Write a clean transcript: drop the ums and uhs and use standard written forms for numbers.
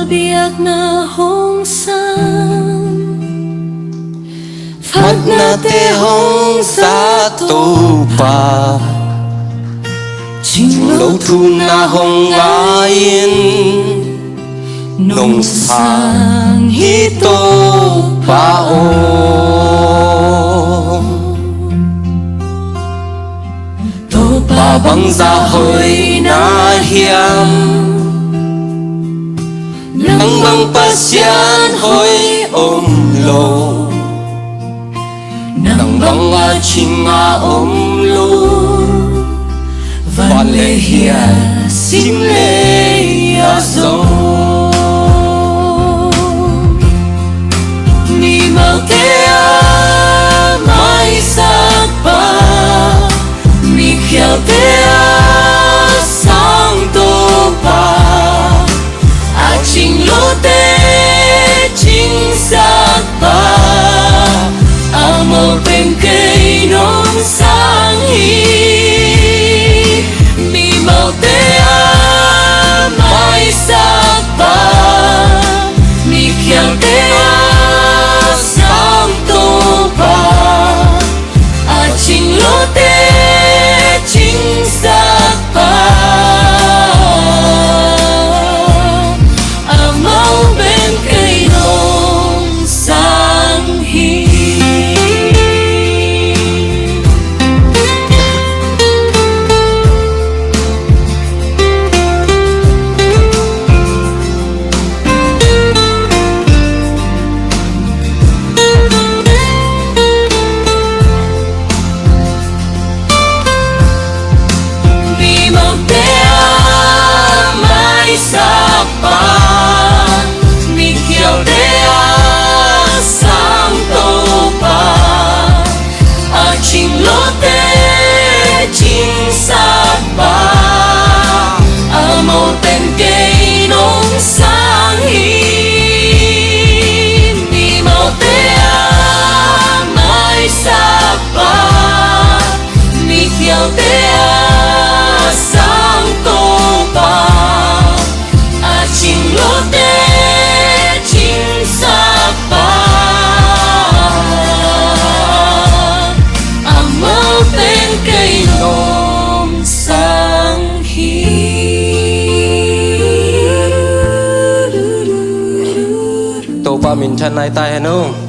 biyak na hong san Phật na tê hong sa tu pa Chính lâu thu na hong nga yên Nông sang hi tô pa ô Tô Pa băng ra hơi na hiam Nang băng pa siyan hơi ôm lô Nang băng a chim a ôm lô Van lê hia sim lê a zo Ni mau te a mai sa pa Mi khiao te a sang tô pa A chinh lô te chinh sa pa A mô bên cây nón sang hi Tô pa mình chân này tay hả nung